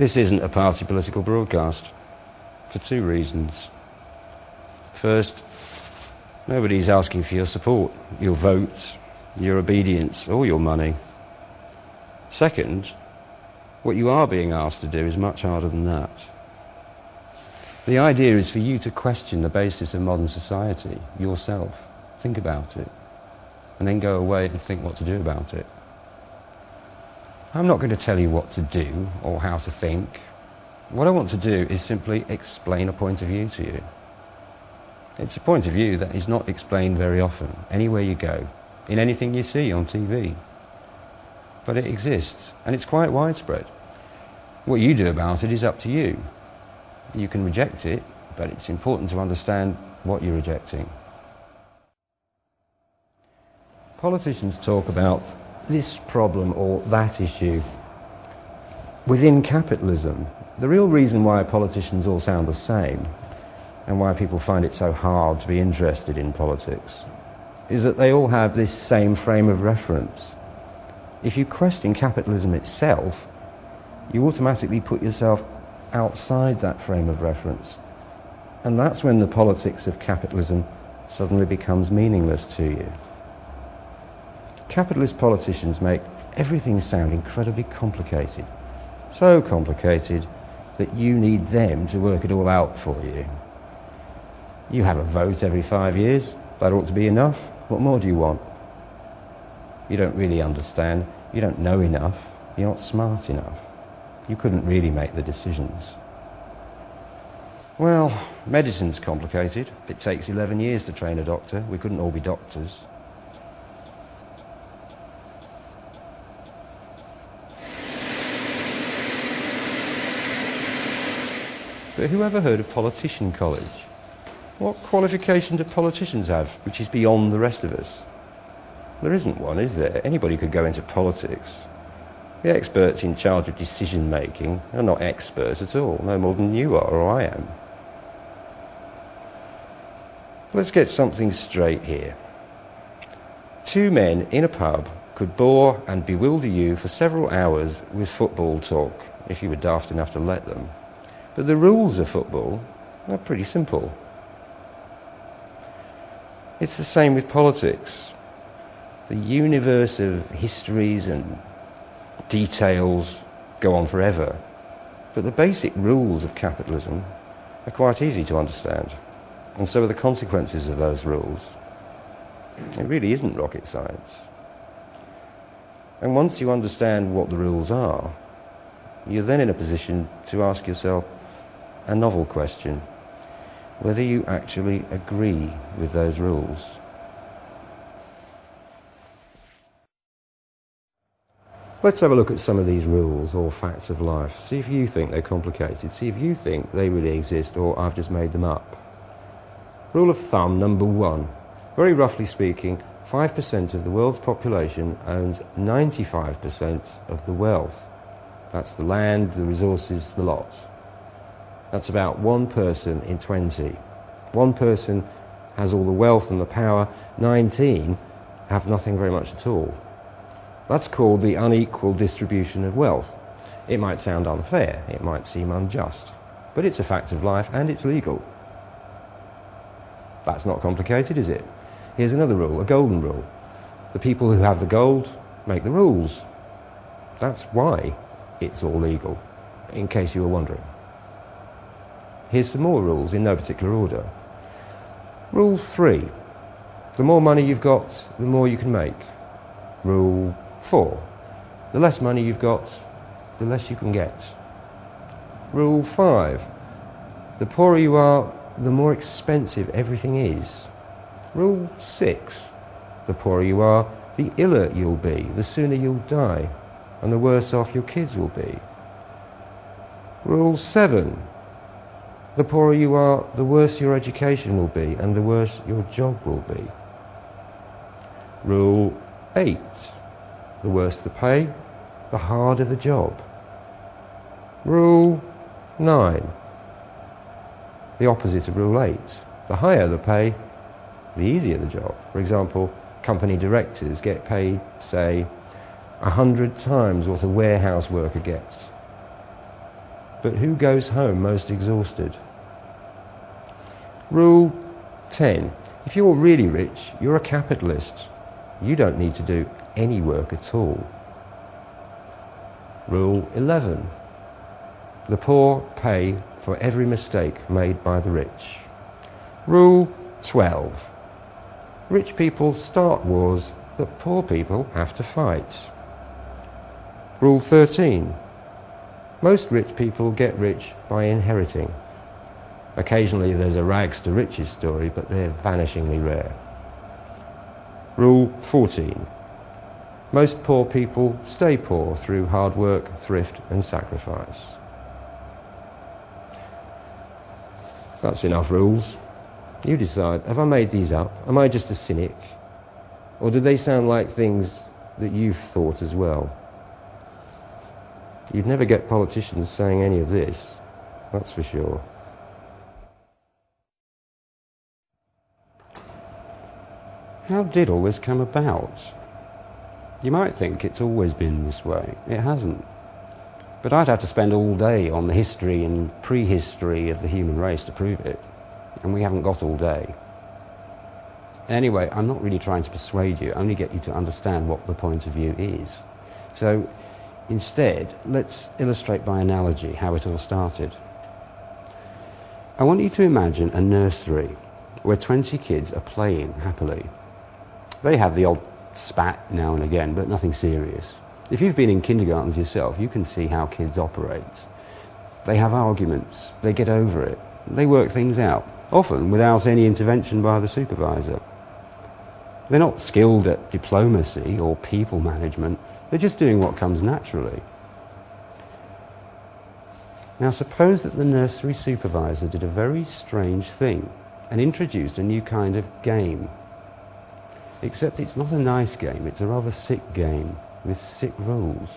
This isn't a party political broadcast, for two reasons. First, nobody's asking for your support, your vote, your obedience, or your money. Second, what you are being asked to do is much harder than that. The idea is for you to question the basis of modern society, yourself. Think about it, and then go away and think what to do about it. I'm not going to tell you what to do or how to think. What I want to do is simply explain a point of view to you. It's a point of view that is not explained very often, anywhere you go, in anything you see on TV. But it exists, and it's quite widespread. What you do about it is up to you. You can reject it, but it's important to understand what you're rejecting. Politicians talk about this problem or that issue. Within capitalism, the real reason why politicians all sound the same and why people find it so hard to be interested in politics is that they all have this same frame of reference. If you question capitalism itself, you automatically put yourself outside that frame of reference. And that's when the politics of capitalism suddenly becomes meaningless to you. Capitalist politicians make everything sound incredibly complicated. So complicated that you need them to work it all out for you. You have a vote every 5 years. That ought to be enough. What more do you want? You don't really understand. You don't know enough. You're not smart enough. You couldn't really make the decisions. Well, medicine's complicated. It takes 11 years to train a doctor. We couldn't all be doctors. But who ever heard of Politician College? What qualification do politicians have which is beyond the rest of us? There isn't one, is there? Anybody could go into politics. The experts in charge of decision-making are not experts at all, no more than you are or I am. Let's get something straight here. Two men in a pub could bore and bewilder you for several hours with football talk, if you were daft enough to let them. But the rules of football are pretty simple. It's the same with politics. The universe of histories and details go on forever. But the basic rules of capitalism are quite easy to understand. And so are the consequences of those rules. It really isn't rocket science. And once you understand what the rules are, you're then in a position to ask yourself a novel question: whether you actually agree with those rules. Let's have a look at some of these rules or facts of life. See if you think they're complicated. See if you think they really exist or I've just made them up. Rule of thumb number 1. Very roughly speaking, 5% of the world's population owns 95% of the wealth. That's the land, the resources, the lot. That's about 1 person in 20. 1 person has all the wealth and the power. 19 have nothing very much at all. That's called the unequal distribution of wealth. It might sound unfair, it might seem unjust, but it's a fact of life and it's legal. That's not complicated, is it? Here's another rule, a golden rule. The people who have the gold make the rules. That's why it's all legal, in case you were wondering. Here's some more rules in no particular order. Rule 3. The more money you've got, the more you can make. Rule 4. The less money you've got, the less you can get. Rule 5. The poorer you are, the more expensive everything is. Rule 6. The poorer you are, the iller you'll be, the sooner you'll die, and the worse off your kids will be. Rule 7. The poorer you are, the worse your education will be, and the worse your job will be. Rule 8. The worse the pay, the harder the job. Rule 9. The opposite of Rule 8. The higher the pay, the easier the job. For example, company directors get paid, say, 100 times what a warehouse worker gets. But who goes home most exhausted? Rule 10. If you're really rich, you're a capitalist. You don't need to do any work at all. Rule 11. The poor pay for every mistake made by the rich. Rule 12. Rich people start wars that poor people have to fight. Rule 13. Most rich people get rich by inheriting. Occasionally there's a rags to riches story, but they're vanishingly rare. Rule 14. Most poor people stay poor through hard work, thrift and sacrifice. That's enough rules. You decide, have I made these up? Am I just a cynic? Or do they sound like things that you've thought as well? You'd never get politicians saying any of this, that's for sure. How did all this come about? You might think it's always been this way. It hasn't. But I'd have to spend all day on the history and prehistory of the human race to prove it. And we haven't got all day. Anyway, I'm not really trying to persuade you, only get you to understand what the point of view is. So instead, let's illustrate by analogy how it all started. I want you to imagine a nursery where 20 kids are playing happily. They have the odd spat now and again, but nothing serious. If you've been in kindergartens yourself, you can see how kids operate. They have arguments, they get over it, they work things out, often without any intervention by the supervisor. They're not skilled at diplomacy or people management, they're just doing what comes naturally. Now suppose that the nursery supervisor did a very strange thing and introduced a new kind of game. Except it's not a nice game, it's a rather sick game with sick rules.